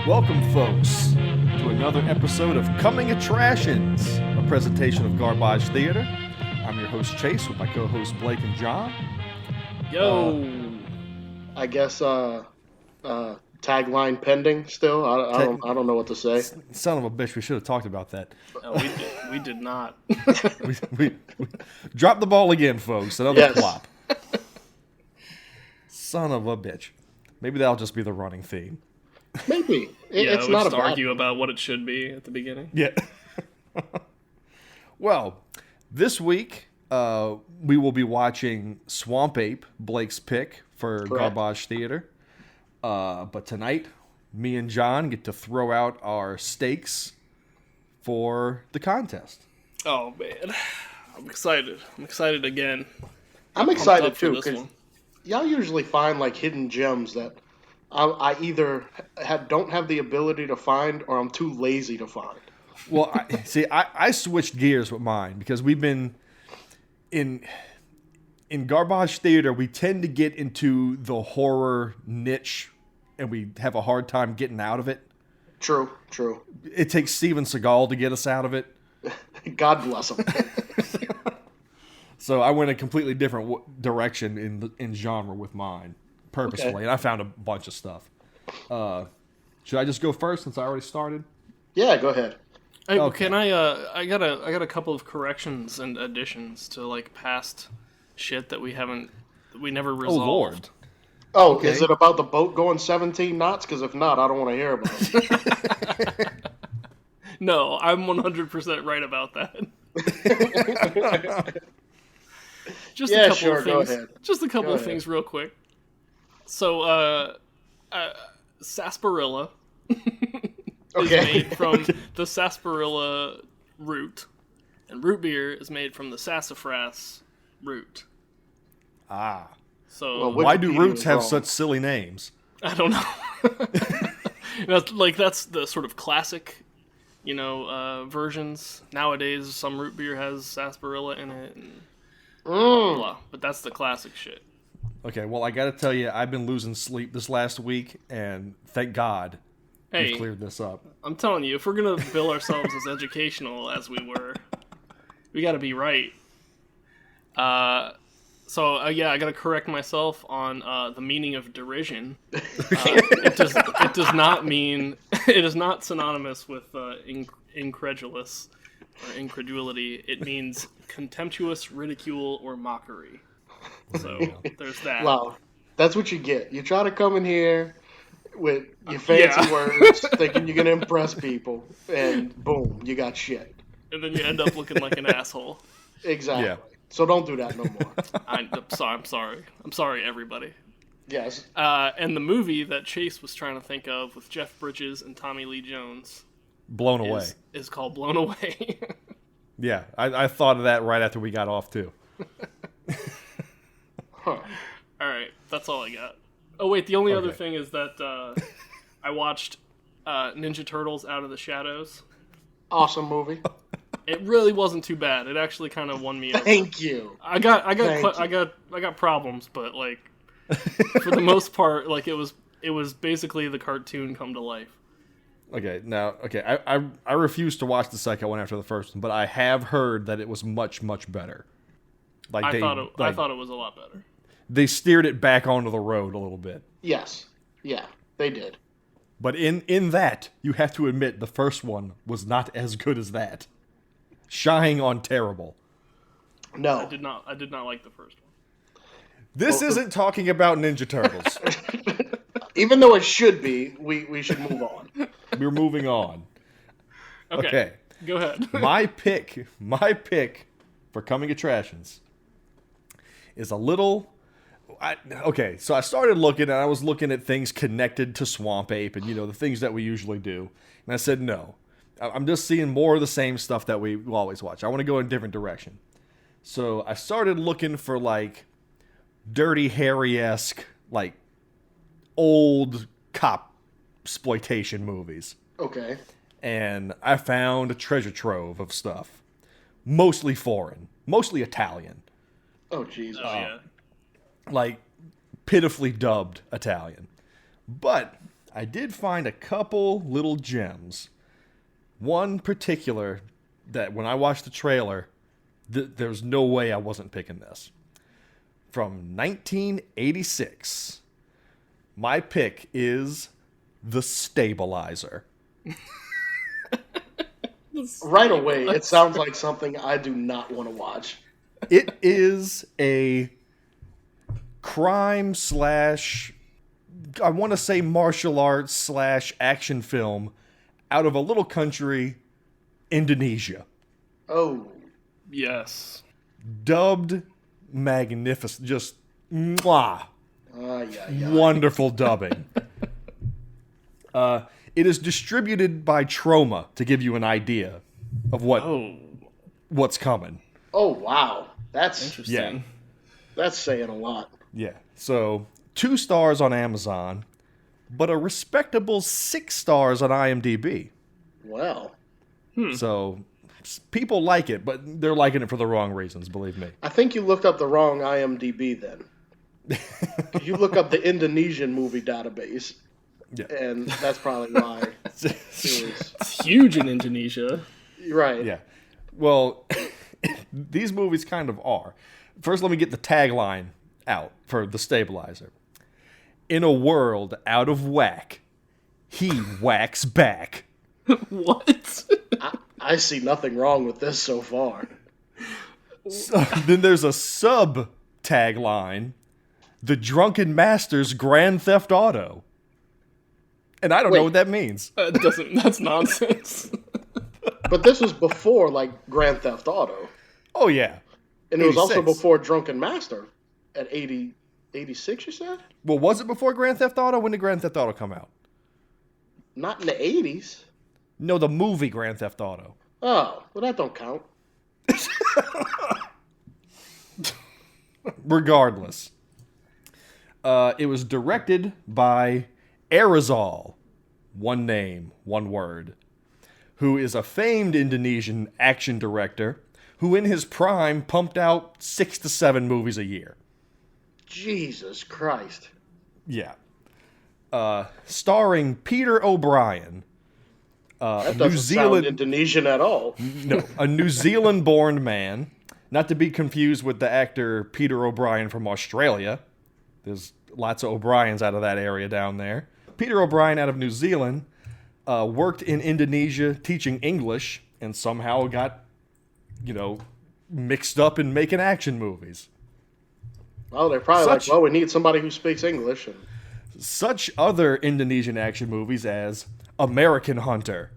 Welcome, folks, to another episode of Coming Attractions, a presentation of Garbage Theater. I'm your host, Chase, with my co-hosts, Blake and John. Yo! I guess tagline pending still. I don't know what to say. Son of a bitch, we should have talked about that. No, we did not. we dropped the ball again, folks. Another plop. Son of a bitch. Maybe that'll just be the running theme. Maybe. It's not to argue about what it should be at the beginning. Yeah. Well, this week we will be watching Swamp Ape, Blake's pick for Garbage Theater. But tonight, me and John get to throw out our stakes for the contest. Oh, man. I'm excited. I'm excited again. I'm excited, too, because y'all usually find, like, hidden gems that I either don't have the ability to find or I'm too lazy to find. Well, I switched gears with mine because we've been in Garbage Theater, we tend to get into the horror niche and we have a hard time getting out of it. True. It takes Steven Seagal to get us out of it. God bless him. So I went a completely different direction in genre with mine, purposefully, and I found a bunch of stuff. Should I just go first since I already started? Yeah, go ahead. Hey, okay. Can I got a couple of corrections and additions to like past shit that we never resolved. Oh Lord. Oh, okay. Is it about the boat going 17 knots? Because if not, I don't want to hear about it. No, I'm 100% right about that. Just a couple of things. Go ahead. Just a couple of things real quick. So, sarsaparilla is made from the sarsaparilla root, and root beer is made from the sassafras root. Ah. So why do roots have such silly names? I don't know. That's the sort of classic, versions. Nowadays, some root beer has sarsaparilla in it, and blah, blah. But that's the classic shit. Okay, well, I gotta tell you, I've been losing sleep this last week, and thank God we've cleared this up. I'm telling you, if we're gonna bill ourselves as educational as we were, we gotta be right. So I gotta correct myself on the meaning of derision. It does not mean, it is not synonymous with incredulous or incredulity. It means contemptuous ridicule or mockery. So there's that. Wow, that's what you get. You try to come in here with your fancy words, thinking you're gonna impress people, and boom, you got shit. And then you end up looking like an asshole. Exactly. Yeah. So don't do that no more. I'm sorry. I'm sorry, everybody. Yes. And the movie that Chase was trying to think of with Jeff Bridges and Tommy Lee Jones, Blown Away, is called Blown Away. Yeah, I thought of that right after we got off too. Huh. All right, that's all I got. Oh wait, the only other thing is that I watched Ninja Turtles Out of the Shadows. Awesome movie. It really wasn't too bad. It actually kind of won me over. Thank you. I got problems, but like for the most part, like it was basically the cartoon come to life. I refused to watch the second one after the first one, but I have heard that it was much, much better. I thought it was a lot better. They steered it back onto the road a little bit. Yes. Yeah, they did. But in that, you have to admit the first one was not as good as that. Shying on terrible. No. I did not like the first one. This isn't talking about Ninja Turtles. Even though it should be, we should move on. We're moving on. Okay. Go ahead. My pick for Coming Attractions is a little... so I started looking, and I was looking at things connected to Swamp Ape and, the things that we usually do. And I said, no. I'm just seeing more of the same stuff that we always watch. I want to go in a different direction. So I started looking for, like, Dirty Harry-esque, old cop exploitation movies. Okay. and I found a treasure trove of stuff. Mostly foreign. Mostly Italian. Oh, Jesus. Oh, yeah. Like, pitifully dubbed Italian. But I did find a couple little gems. One particular that when I watched the trailer, there's no way I wasn't picking this. From 1986. My pick is The Stabilizer. Right away, it sounds like something I do not want to watch. It is a crime slash, I want to say martial arts slash action film out of a little country, Indonesia. Oh. Yes. Dubbed magnificent. Just mwah. Yeah. Wonderful dubbing. It is distributed by Troma to give you an idea of what's coming. Oh, wow. That's Interesting. That's saying a lot. Yeah. So 2 stars on Amazon, but a respectable 6 stars on IMDb. Well. So people like it, but they're liking it for the wrong reasons, believe me. I think you looked up the wrong IMDb then. You look up the Indonesian movie database. Yeah. And that's probably why it was. It's huge in Indonesia. Right. Yeah. Well, these movies kind of are. First, let me get the tagline out for The Stabilizer. In a world out of whack, he whacks back. What? I see nothing wrong with this so far. So, then there's a sub tagline, The Drunken Master's Grand Theft Auto. And I don't know what that means. That's nonsense. But this was before, like, Grand Theft Auto. Oh, yeah. And it was also 86. before Drunken Master at 86, you said? Well, was it before Grand Theft Auto? When did Grand Theft Auto come out? Not in the 80s. No, the movie Grand Theft Auto. Oh, well, that don't count. Regardless. It was directed by Aerosol. One name, one word. Who is a famed Indonesian action director who in his prime pumped out 6 to 7 movies a year. Jesus Christ. Yeah. Starring Peter O'Brien. That doesn't sound Indonesian at all. No, a New Zealand-born man. Not to be confused with the actor Peter O'Brien from Australia. There's lots of O'Briens out of that area down there. Peter O'Brien out of New Zealand worked in Indonesia teaching English and somehow got, mixed up in making action movies. Well, they're probably we need somebody who speaks English. Such other Indonesian action movies as American Hunter.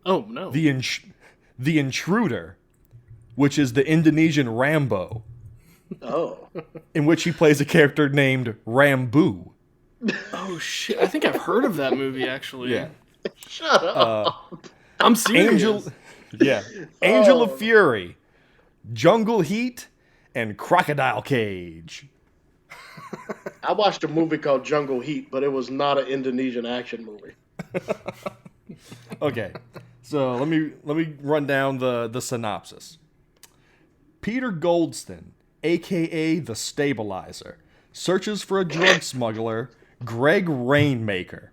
Oh, no. The Intruder, which is the Indonesian Rambo. Oh. In which he plays a character named Rambo. Oh, shit. I think I've heard of that movie, actually. Yeah. Shut up. I'm serious. Angel of Fury, Jungle Heat, and Crocodile Cage. I watched a movie called Jungle Heat, but it was not an Indonesian action movie. Okay, so let me run down the synopsis. Peter Goldston, a.k.a. the Stabilizer, searches for a drug smuggler, Greg Rainmaker.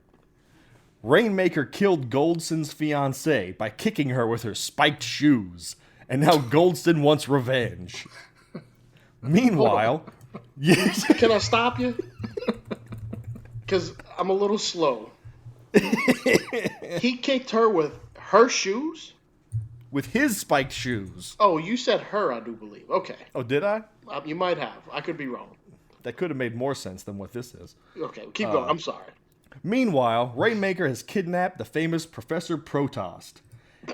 Rainmaker killed Goldston's fiancée by kicking her with her spiked shoes, and now Goldston wants revenge. Meanwhile... Can I stop you? Because I'm a little slow. He kicked her with her shoes? With his spiked shoes. Oh, you said her, I do believe. Okay. Oh, did I? You might have. I could be wrong. That could have made more sense than what this is. Okay, keep going. I'm sorry. Meanwhile, Rainmaker has kidnapped the famous Professor Protost,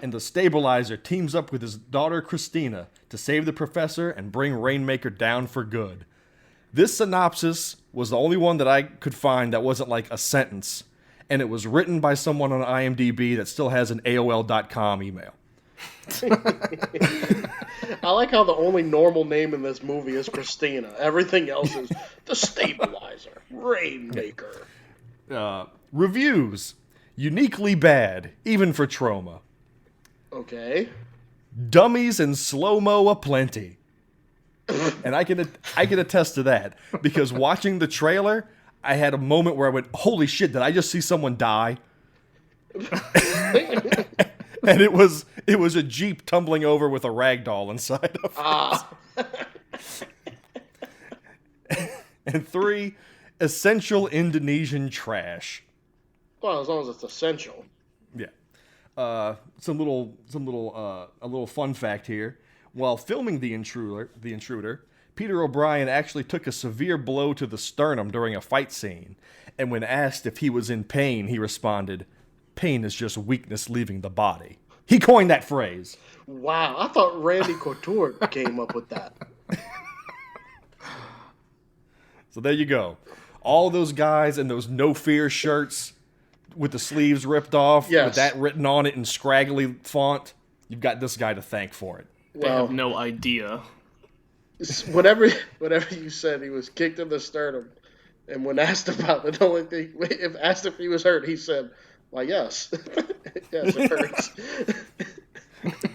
and the Stabilizer teams up with his daughter Christina to save the professor and bring Rainmaker down for good. This synopsis was the only one that I could find that wasn't like a sentence, and it was written by someone on IMDb that still has an AOL.com email. I like how the only normal name in this movie is Christina. Everything else is the Stabilizer, Rainmaker. Reviews. uniquely bad, even for Troma. Okay. Dummies and slow-mo aplenty. And I can attest to that, because watching the trailer, I had a moment where I went, holy shit, did I just see someone die? And it was a Jeep tumbling over with a ragdoll inside of it. And 3, essential Indonesian trash. Well, as long as it's essential. Yeah. A little fun fact here. While filming The Intruder, Peter O'Brien actually took a severe blow to the sternum during a fight scene. And when asked if he was in pain, he responded, "Pain is just weakness leaving the body." He coined that phrase. Wow, I thought Randy Couture came up with that. So there you go. All those guys in those No Fear shirts with the sleeves ripped off, with that written on it in scraggly font, you've got this guy to thank for it. They have no idea. Whatever you said, he was kicked in the sternum, and when asked about it, the only thing, if asked if he was hurt, he said, "Why, yes, yes, it hurts."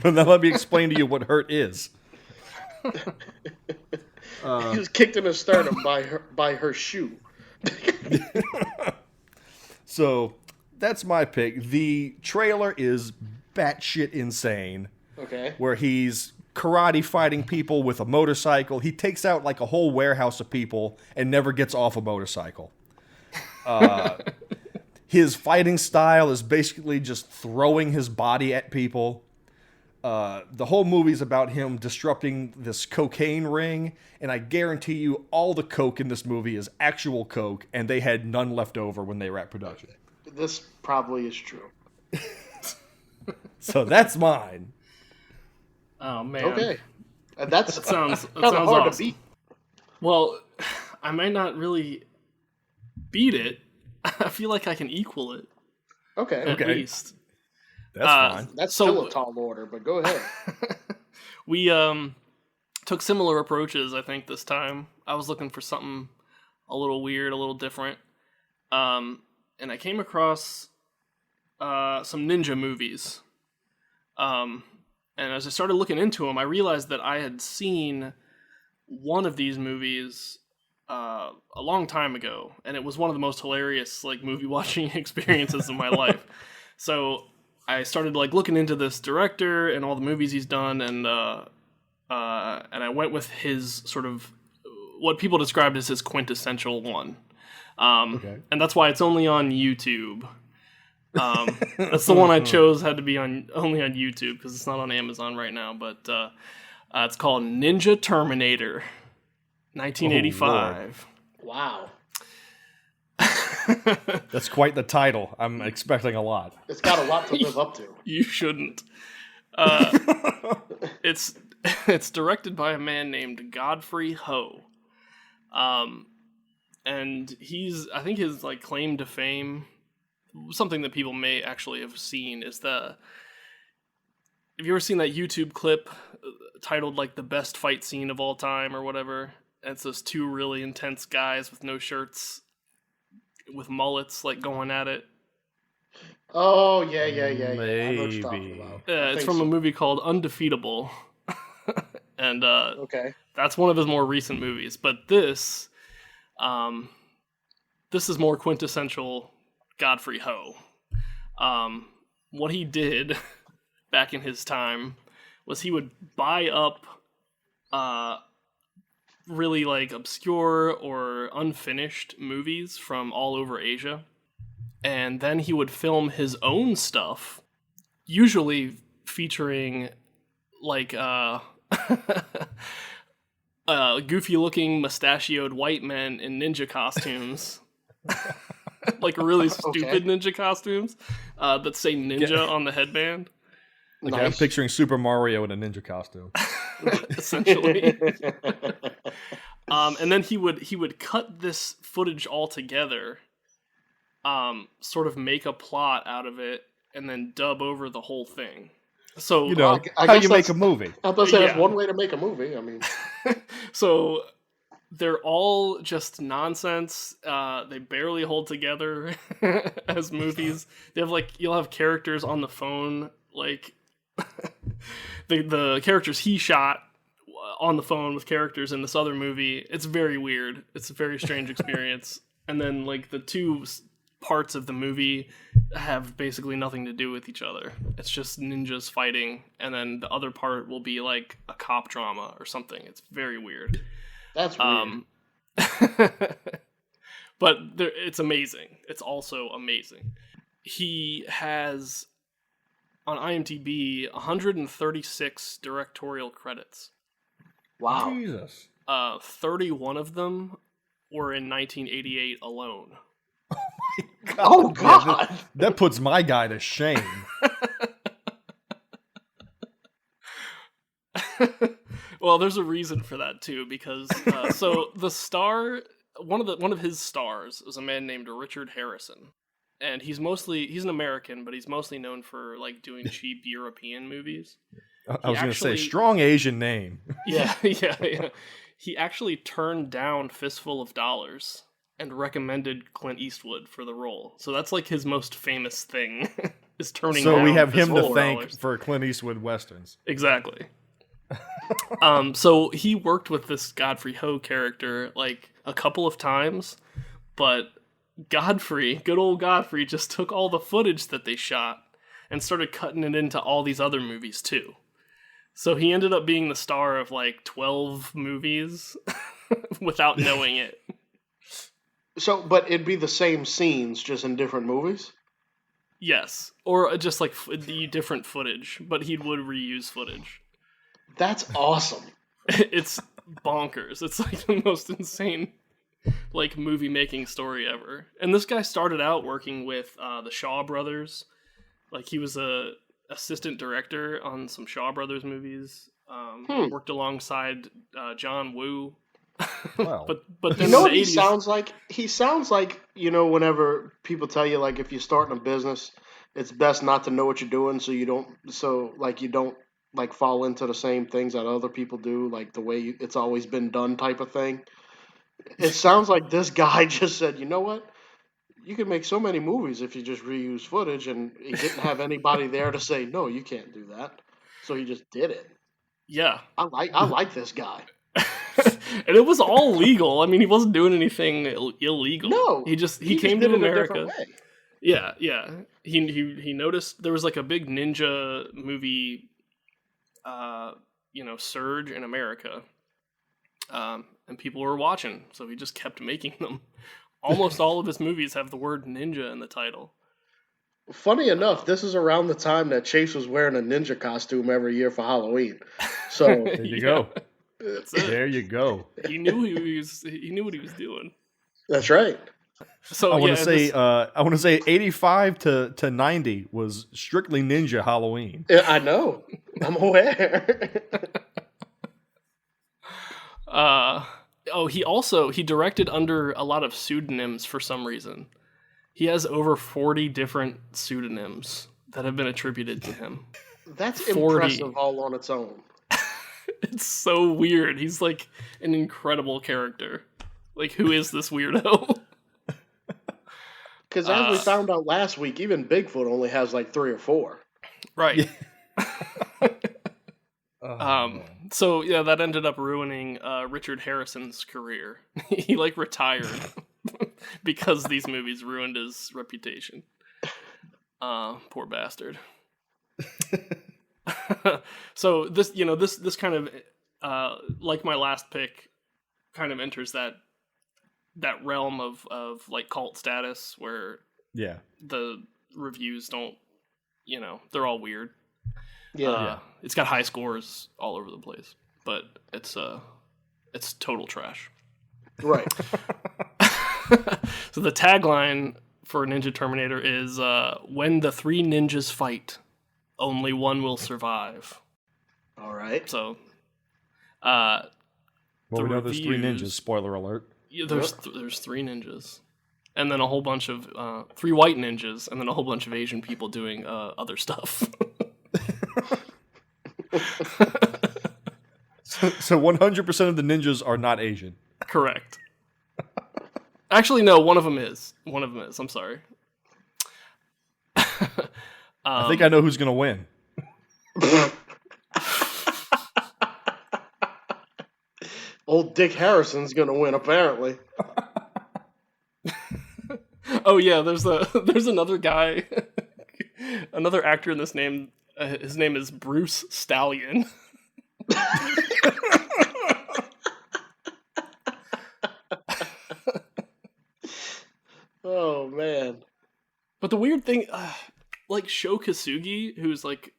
But now let me explain to you what hurt is. He was kicked in the sternum by her shoe. So that's my pick. The trailer is batshit insane. Okay. Where he's karate fighting people with a motorcycle. He takes out like a whole warehouse of people and never gets off a motorcycle. His fighting style is basically just throwing his body at people. The whole movie's about him disrupting this cocaine ring, and I guarantee you all the coke in this movie is actual coke, and they had none left over when they were at production. This probably is true. So that's mine. Oh man. Okay. That sounds hard awesome. to beat. Well, I might not really beat it. I feel like I can equal it. Okay. At least. That's fine. That's still a tall order, but go ahead. We took similar approaches, I think, this time. I was looking for something a little weird, a little different. And I came across some ninja movies. And as I started looking into them, I realized that I had seen one of these movies a long time ago, and it was one of the most hilarious movie watching experiences of my life. So I started looking into this director and all the movies he's done, and I went with his sort of what people described as his quintessential one. And that's why it's only on YouTube. That's the one I chose, had to be only on YouTube because it's not on Amazon right now, but it's called Ninja Terminator 1985. Wow. That's quite the title. I'm expecting a lot. It's got a lot to live up to. You shouldn't. It's directed by a man named Godfrey Ho. And I think his claim to fame, something that people may actually have seen, is have you ever seen that YouTube clip titled the best fight scene of all time or whatever? And it's those two really intense guys with no shirts with mullets going at it. Oh yeah. I know what you're Maybe. talking about. It's from a movie called Undefeatable. And okay. That's one of his more recent movies. But this is more quintessential Godfrey Ho. What he did back in his time was he would buy up really obscure or unfinished movies from all over Asia, and then he would film his own stuff, usually featuring goofy looking mustachioed white men in ninja costumes. Really stupid ninja costumes that say ninja on the headband. Nice. I'm picturing Super Mario in a ninja costume. Essentially. And then he would cut this footage all together, sort of make a plot out of it, and then dub over the whole thing. So how you make a movie. I was about to say that's one way to make a movie. I mean, so they're all just nonsense. They barely hold together as movies. They have you'll have characters on the phone, like the characters he shot on the phone with characters in this other movie. It's very weird. It's a very strange experience. And then the two parts of the movie have basically nothing to do with each other. It's just ninjas fighting, and then the other part will be like a cop drama or something. It's very weird. That's weird. But it's amazing. It's also amazing. He has on IMDb 136 directorial credits. Wow. Jesus. 31 of them were in 1988 alone. Oh, God. That puts my guy to shame. Well, there's a reason for that too, because so the star, one of his stars was a man named Richard Harrison, and he's an American, but he's mostly known for doing cheap European movies. I was going to say strong Asian name. Yeah. He actually turned down Fistful of Dollars and recommended Clint Eastwood for the role. So that's his most famous thing is turning down. So we have him to Fistful of thank Dollars. for Clint Eastwood westerns. Exactly. So he worked with this Godfrey Ho character a couple of times, but good old Godfrey just took all the footage that they shot and started cutting it into all these other movies too. So he ended up being the star of 12 movies without knowing it. So, but it'd be the same scenes, just in different movies? Yes. Or just the different footage, but he would reuse footage. That's awesome. It's bonkers. It's the most insane movie making story ever. And this guy started out working with the Shaw Brothers. He was a assistant director on some Shaw Brothers movies. Worked alongside John Woo. Wow. but then You know in what the he 80s, sounds like? He sounds like, whenever people tell you, if you're starting a business, it's best not to know what you're doing so you don't fall into the same things that other people do, the way it's always been done type of thing. It sounds like this guy just said, you know what? You can make so many movies if you just reuse footage, and he didn't have anybody there to say, no, you can't do that. So he just did it. yeah. I like this guy. And it was all legal. I mean, he wasn't doing anything illegal. No, he just came did to it a America. different way. Yeah. He noticed there was a big ninja movie, surge in America, and people were watching, so he just kept making them. Almost all of his movies have the word ninja in the title. Funny enough, this is around the time that Chase was wearing a ninja costume every year for Halloween. So There you go. That's it. There you go. He knew he knew what he was doing. that's right. So I want to say 85 to 90 was strictly Ninja Halloween. Yeah, I know. I'm aware. He directed under a lot of pseudonyms for some reason. He has over 40 different pseudonyms that have been attributed to him. That's 40. impressive all on its own. It's so weird. He's an incredible character. Who is this weirdo? Because as we found out last week, even Bigfoot only has 3 or 4. Right. So yeah, that ended up ruining Richard Harrison's career. He retired because these movies ruined his reputation. Poor bastard. So this kind of like my last pick kind of enters that realm of cult status where the reviews don't, they're all weird. Yeah. It's got high scores all over the place, but it's total trash. Right. So the tagline for Ninja Terminator is when the 3 ninjas fight, only one will survive. All right. So Well, we know there's 3 reviews- ninjas, spoiler alert. there's 3 ninjas. And then a whole bunch of 3 white ninjas, and then a whole bunch of Asian people doing other stuff. So 100% of the ninjas are not Asian. Correct. Actually, no. One of them is. I'm sorry. I think I know who's gonna win. Old Dick Harrison's gonna win, apparently. Oh yeah, there's another guy, another actor in this name. His name is Bruce Stallion. Oh man. But the weird thing, like Sho Kosugi, who's like,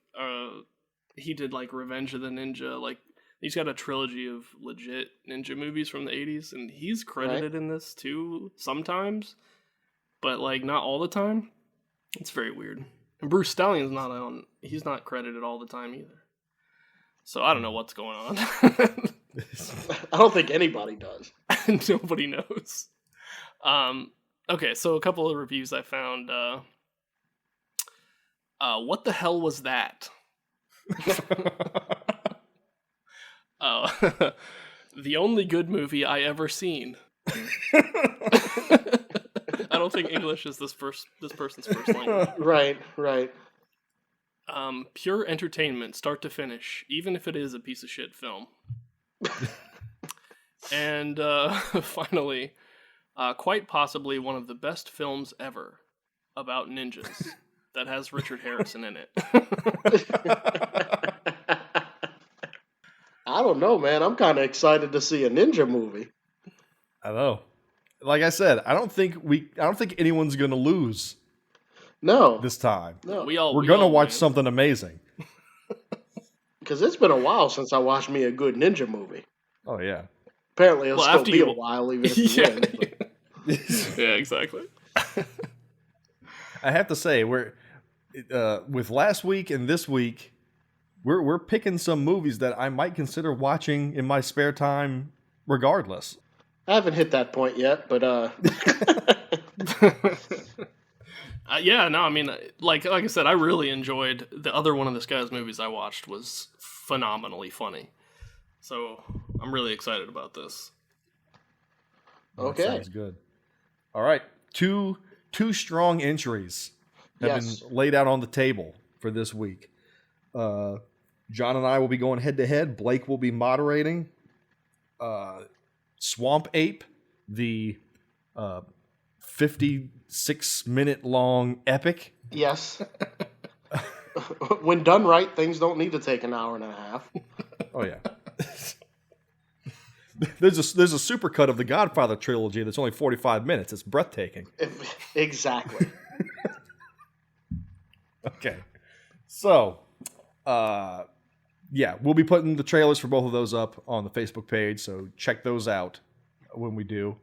he did like Revenge of the Ninja, like he's got a trilogy of legit ninja movies from the 80s, and he's credited in this too sometimes, but like not all the time. It's very weird. And Bruce Stallion's he's not credited all the time either. So I don't know what's going on. I don't think anybody does. Nobody knows. Okay, so a couple of reviews I found. What the hell was that? Oh, the only good movie I ever seen. I don't think English is this person's first language. Right. Pure entertainment, start to finish, even if it is a piece of shit film. And finally, quite possibly one of the best films ever about ninjas that has Richard Harrison in it. I don't know, man. I'm kind of excited to see a ninja movie. I know. Like I said, I don't think anyone's gonna lose No, this time. no. We're gonna watch something amazing. Because it's been a while since I watched me a good ninja movie. Oh yeah. Apparently, it'll still after be you- a while, even if you win. But... Yeah, exactly. I have to say, we're with last week and this week, we're picking some movies that I might consider watching in my spare time, regardless. I haven't hit that point yet, but Yeah, no, I mean, like I said, I really enjoyed the other one of this guy's movies I watched was phenomenally funny. So I'm really excited about this. Okay. That sounds good. All right, two strong entries have Yes. been laid out on the table for this week. John and I will be going head to head. Blake will be moderating. Swamp Ape, the 56-minute long epic. yes. When done right, things don't need to take an hour and a half. Oh yeah. There's a supercut of the Godfather trilogy that's only 45 minutes. It's breathtaking. Exactly. Okay. So, yeah, we'll be putting the trailers for both of those up on the Facebook page, so check those out when we do.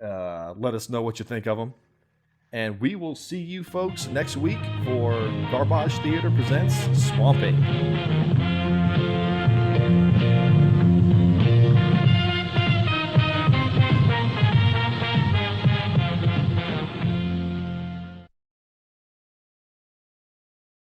Let us know what you think of them. And we will see you folks next week for Garbage Theater Presents Swamp Ape.